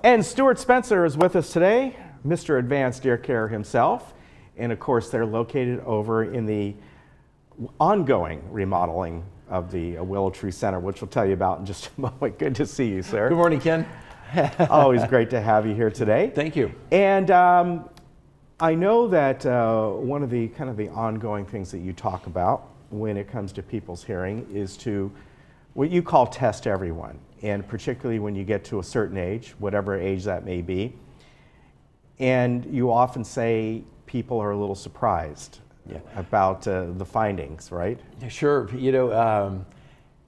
And Stuart Spencer is with us today, Mr. Advanced Ear Care himself. And of course, they're located over in the ongoing remodeling of the Willow Tree Center, which we'll tell you about in just a moment. Good to see you, sir. Good morning, Ken. Always great to have you here today. Thank you. And I know that one of the kind of the ongoing things that you talk about when it comes to people's hearing is to what you call test everyone, and particularly when you get to a certain age, whatever age that may be. And you often say people are a little surprised about the findings, right? Sure. You know,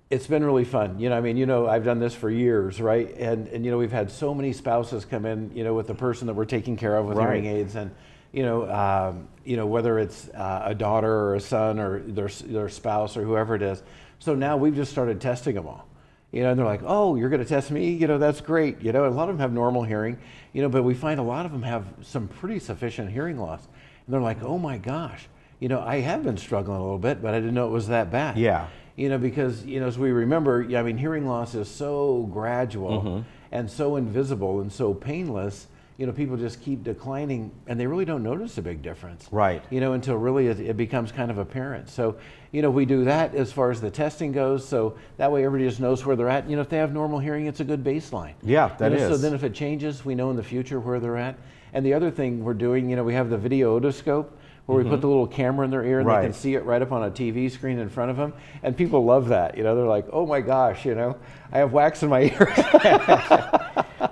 it's been really fun. You know, I mean, you know, I've done this for years, right? And you know, we've had so many spouses come in, you know, with the person that we're taking care of with hearing aids, and you know, whether it's a daughter or a son or their spouse or whoever it is. So now we've just started testing them all. You know, and they're like, oh, you're going to test me? You know, that's great. You know, a lot of them have normal hearing, you know, but we find a lot of them have some pretty sufficient hearing loss. And they're like, oh my gosh, you know, I have been struggling a little bit, but I didn't know it was that bad. Yeah. You know, because, you know, as we remember, I mean, hearing loss is so gradual and so invisible and so painless. You know, people just keep declining and they really don't notice a big difference. Right. You know, until really it becomes kind of apparent. So, you know, we do that as far as the testing goes. So that way everybody just knows where they're at. You know, if they have normal hearing, it's a good baseline. Yeah, that is. So then if it changes, we know in the future where they're at. And the other thing we're doing, you know, we have the video otoscope where we put the little camera in their ear and they can see it right up on a TV screen in front of them. And people love that. You know, they're like, oh my gosh, you know, I have wax in my ear.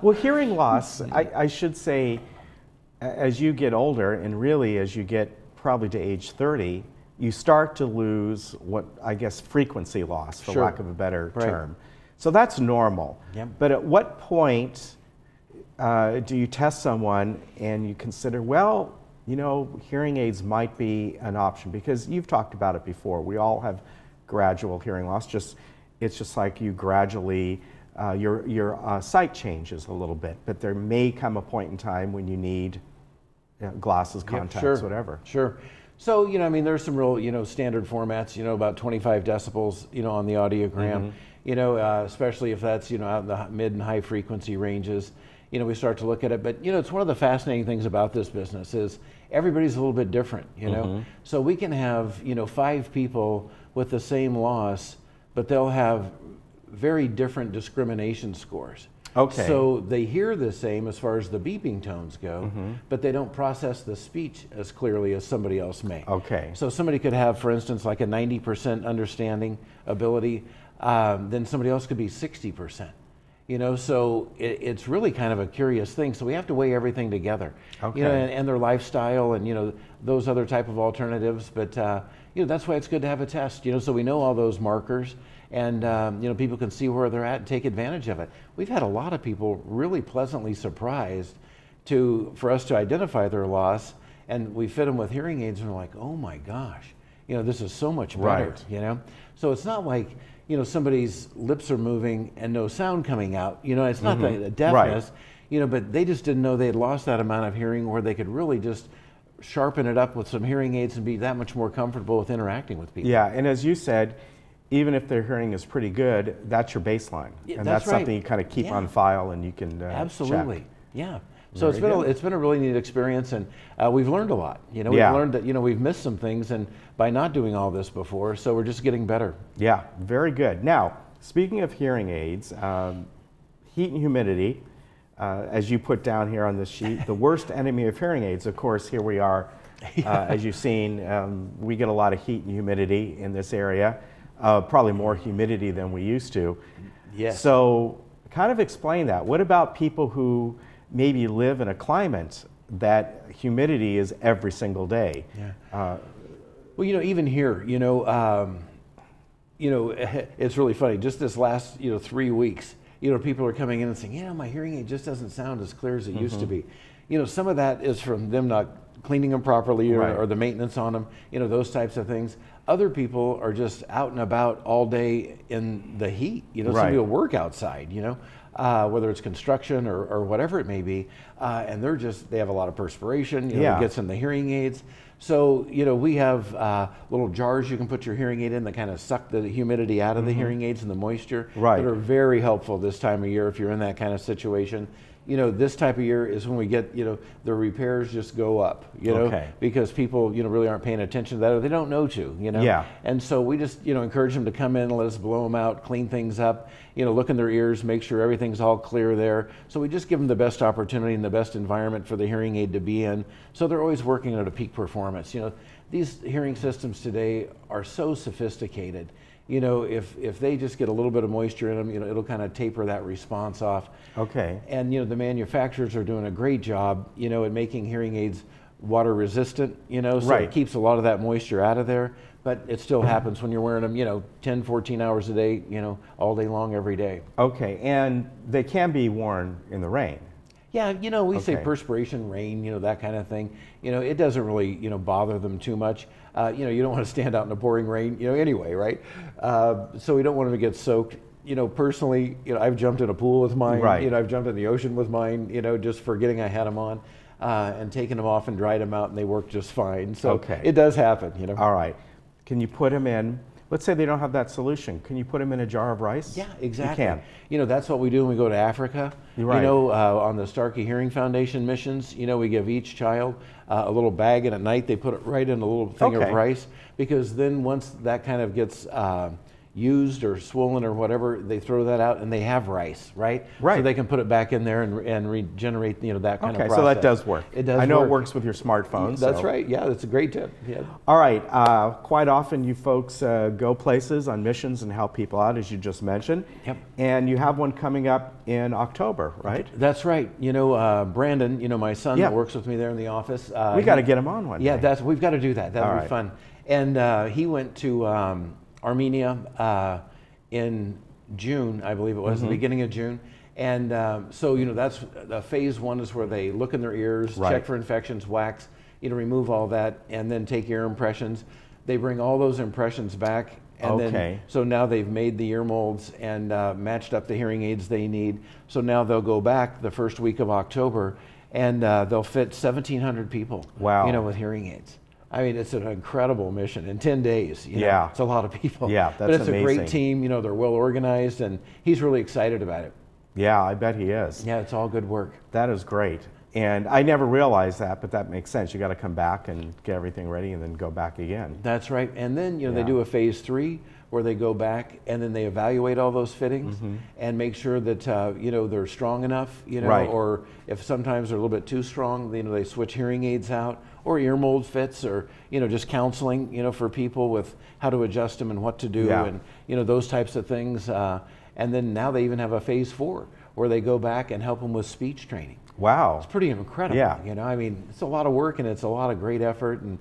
Well, hearing loss, I should say, as you get older, and really as you get probably to age 30, you start to lose what I guess frequency loss, for lack of a better term. So that's normal. Yep. But at what point do you test someone and you consider, well, you know, hearing aids might be an option? Because you've talked about it before. We all have gradual hearing loss. It's just like you gradually your sight changes a little bit, but there may come a point in time when you need glasses, contacts, whatever. Sure. So, you know, I mean, there's some real, you know, standard formats, you know, about 25 decibels, you know, on the audiogram, you know, especially if that's, you know, out in the mid and high frequency ranges, you know, we start to look at it. But, you know, it's one of the fascinating things about this business is everybody's a little bit different, you know. So we can have, you know, 5 people with the same loss, but they'll have very different discrimination scores. Okay. So they hear the same as far as the beeping tones go, but they don't process the speech as clearly as somebody else may. Okay. So somebody could have, for instance, like a 90% understanding ability, then somebody else could be 60%. You know, so it's really kind of a curious thing. So we have to weigh everything together. Okay. You know, and their lifestyle and, you know, those other type of alternatives. But, you know, that's why it's good to have a test, you know, so we know all those markers. And, you know, people can see where they're at and take advantage of it. We've had a lot of people really pleasantly surprised for us to identify their loss, and we fit them with hearing aids and we're like, oh my gosh, you know, this is so much better, you know? So it's not like, you know, somebody's lips are moving and no sound coming out, you know, it's not the deafness, you know, but they just didn't know they had lost that amount of hearing where they could really just sharpen it up with some hearing aids and be that much more comfortable with interacting with people. Yeah, and as you said, even if their hearing is pretty good, that's your baseline. And that's something you kind of keep on file and you can Absolutely, check. yeah. So it's been a really neat experience, and we've learned a lot. You know, we've learned that, you know, we've missed some things and by not doing all this before, so we're just getting better. Yeah, very good. Now, speaking of hearing aids, heat and humidity, as you put down here on this sheet, the worst enemy of hearing aids, of course, here we are, as you've seen, we get a lot of heat and humidity in this area. Probably more humidity than we used to. Yes. So kind of explain that. What about people who maybe live in a climate that humidity is every single day? Yeah. Well, you know, even here, you know, it's really funny. Just this last, you know, 3 weeks, you know, people are coming in and saying, yeah, my hearing aid just doesn't sound as clear as it used to be. You know, some of that is from them not cleaning them properly or the maintenance on them, you know, those types of things. Other people are just out and about all day in the heat. You know, some people work outside, you know, whether it's construction or whatever it may be, and they have a lot of perspiration, you know, it gets in the hearing aids. So, you know, we have little jars you can put your hearing aid in that kind of suck the humidity out of the hearing aids and the moisture that are very helpful this time of year if you're in that kind of situation. this type of year is when we get, the repairs just go up, Okay. because people, really aren't paying attention to that, or they don't know to, Yeah. And so we just, encourage them to come in, let us blow them out, clean things up, look in their ears, make sure everything's all clear there. So we just give them the best opportunity and the best environment for the hearing aid to be in. So they're always working at a peak performance. These hearing systems today are so sophisticated. If they just get a little bit of moisture in them, it'll kind of taper that response off. Okay. And the manufacturers are doing a great job, at making hearing aids water resistant, so Right. it keeps a lot of that moisture out of there. But it still happens when you're wearing them, 10, 14 hours a day, all day long, every day. Okay, and they can be worn in the rain. Yeah, we say Okay. perspiration, rain, that kind of thing. It doesn't really, bother them too much. You don't want to stand out in the pouring rain, anyway, right? So we don't want them to get soaked. Personally, I've jumped in a pool with mine. Right. I've jumped in the ocean with mine, just forgetting I had them on, and taken them off and dried them out, and they work just fine. So Okay. it does happen, All right. Can you put them in, let's say they don't have that solution, can you put them in a jar of rice? Yeah, exactly. You can. That's what we do when we go to Africa. You're right. On the Starkey Hearing Foundation missions, we give each child a little bag, and at night they put it right in a little thing Okay. of rice, because then once that kind of gets used or swollen or whatever, they throw that out and they have rice, right? Right. So they can put it back in there and regenerate, that kind Okay, of so process. that does work. It does I know work. it works with your smartphone. That's so. right. Yeah, that's a great tip. Yeah. All right. Quite often you folks go places on missions and help people out, as you just mentioned. Yep. And you have one coming up in October, right? That's right. Brandon, my son Yeah. that works with me there in the office. We got to get him on one Yeah, day. we've got to do that. That'll All be right. fun. And he went to Armenia in June, I believe it was, the beginning of June. And so, that's phase one is where they look in their ears, Right. check for infections, wax, remove all that, and then take ear impressions. They bring all those impressions back. And Okay. then, so now they've made the ear molds and matched up the hearing aids they need. So now they'll go back the first week of October, and they'll fit 1,700 people. Wow. With hearing aids. I mean, it's an incredible mission in 10 days. Yeah. It's a lot of people. Yeah, But that's it's a amazing. great team. They're well organized, and he's really excited about it. Yeah, I bet he is. Yeah, it's all good work. That is great. And I never realized that, but that makes sense. You got to come back and get everything ready and then go back again. That's right. And then, they Yeah. do a phase 3 where they go back and then they evaluate all those fittings and make sure that, they're strong enough, Right. or if sometimes they're a little bit too strong, they switch hearing aids out, or ear mold fits, or, just counseling, for people with how to adjust them and what to do, Yeah. and, those types of things. And then now they even have a phase 4 where they go back and help them with speech training. Wow. It's pretty incredible. Yeah. I mean, it's a lot of work and it's a lot of great effort. And,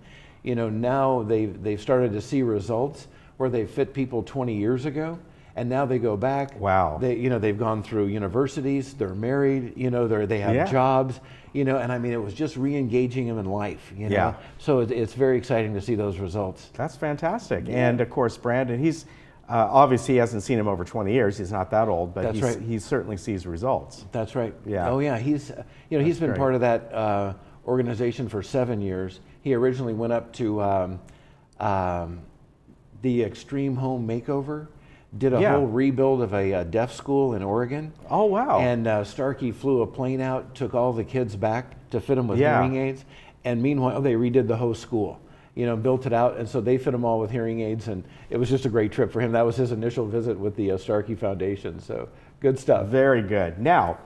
now they've started to see results where they fit people 20 years ago. And now they go back. Wow. They've gone through universities, they're married, they have Yeah. jobs, and I mean, it was just re-engaging them in life, Yeah. So it's very exciting to see those results. That's fantastic. And of course, Brandon, he's obviously he hasn't seen him over 20 years. He's not that old, but That's right. he certainly sees results. That's right. Yeah. Oh yeah, he's he's been great. part of that organization for 7 years. He originally went up to the Extreme Home Makeover, did a Yeah. whole rebuild of a deaf school in Oregon. Oh, wow. And Starkey flew a plane out, took all the kids back to fit them with Yeah. hearing aids, and meanwhile they redid the whole school. Built it out, and so they fit them all with hearing aids, and it was just a great trip for him. That was his initial visit with the Starkey Foundation, so good stuff. Very good. Now,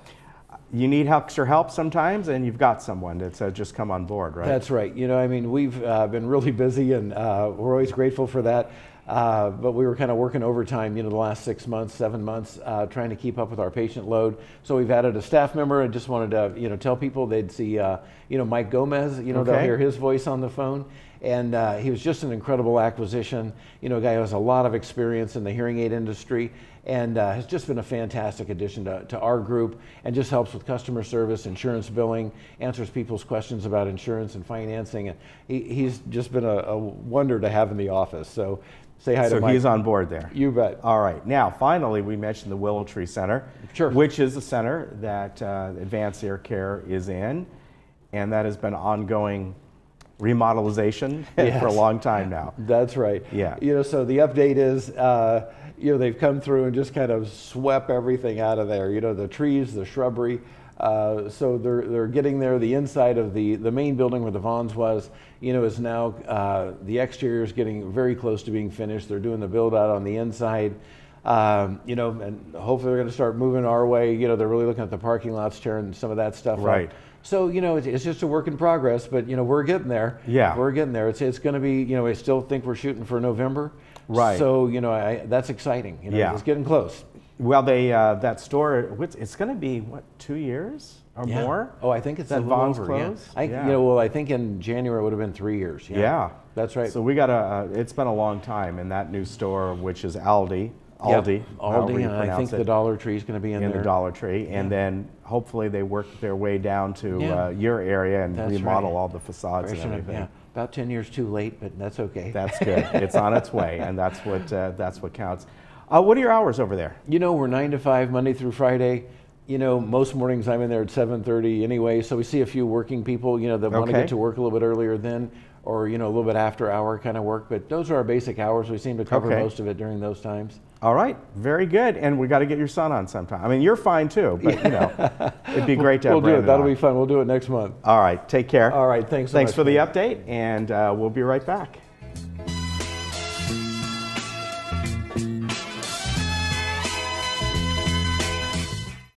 you need extra help sometimes, and you've got someone that's just come on board, right? That's right. I mean, we've been really busy, and we're always grateful for that. But we were kind of working overtime, the last 6 months, 7 months, trying to keep up with our patient load. So we've added a staff member, and just wanted to, tell people they'd see, Mike Gomez. They'll Okay. hear his voice on the phone, and he was just an incredible acquisition. A guy who has a lot of experience in the hearing aid industry, and has just been a fantastic addition to our group, and just helps with customer service, insurance billing, answers people's questions about insurance and financing. And he's just been a wonder to have in the office. So say hi to So Mike. he's on board there. You bet. All right. Now, finally, we mentioned the Willow Tree Center, Sure. which is a center that Advanced Ear Care is in, and that has been ongoing remodelization Yes. for a long time now. That's right. Yeah. So the update is, they've come through and just kind of swept everything out of there. The trees, the shrubbery, So they're getting there. The inside of the main building where the Vons was, is now, the exterior is getting very close to being finished. They're doing the build out on the inside. And hopefully they're going to start moving our way. They're really looking at the parking lots, tearing some of that stuff Right. up. So, it's just a work in progress, but, we're getting there. Yeah. We're getting there. It's going to be, I still think we're shooting for November. Right. So, that's exciting. Yeah. It's getting close. Well, that store, it's going to be, 2 years or Yeah. more? Oh, I think it's that a little Vons over. closed? Yeah. Yeah. I think in January it would have been 3 years. Yeah. That's right. So we got it's been a long time in that new store, which is Aldi. Yep. Aldi, however Aldi, you and I pronounce think it, the Dollar Tree is going to be in in there. the Dollar Tree. And then hopefully they work their way down to Yeah. your area and That's remodel right. all the facades and everything. Yeah, about 10 years too late, but that's okay. That's good. It's on its way, and that's what counts. What are your hours over there? We're 9 to 5, Monday through Friday. Most mornings I'm in there at 7:30 anyway, so we see a few working people, that want to Okay. get to work a little bit earlier then, or, a little bit after hour kind of work. But those are our basic hours. We seem to cover Okay. most of it during those times. All right, very good. And we got to get your son on sometime. I mean, you're fine too, but it'd be great to have We'll do it. Brandon That'll on. be fun. We'll do it next month. All right, take care. All right, thanks so Thanks much, for the man. update, and we'll be right back.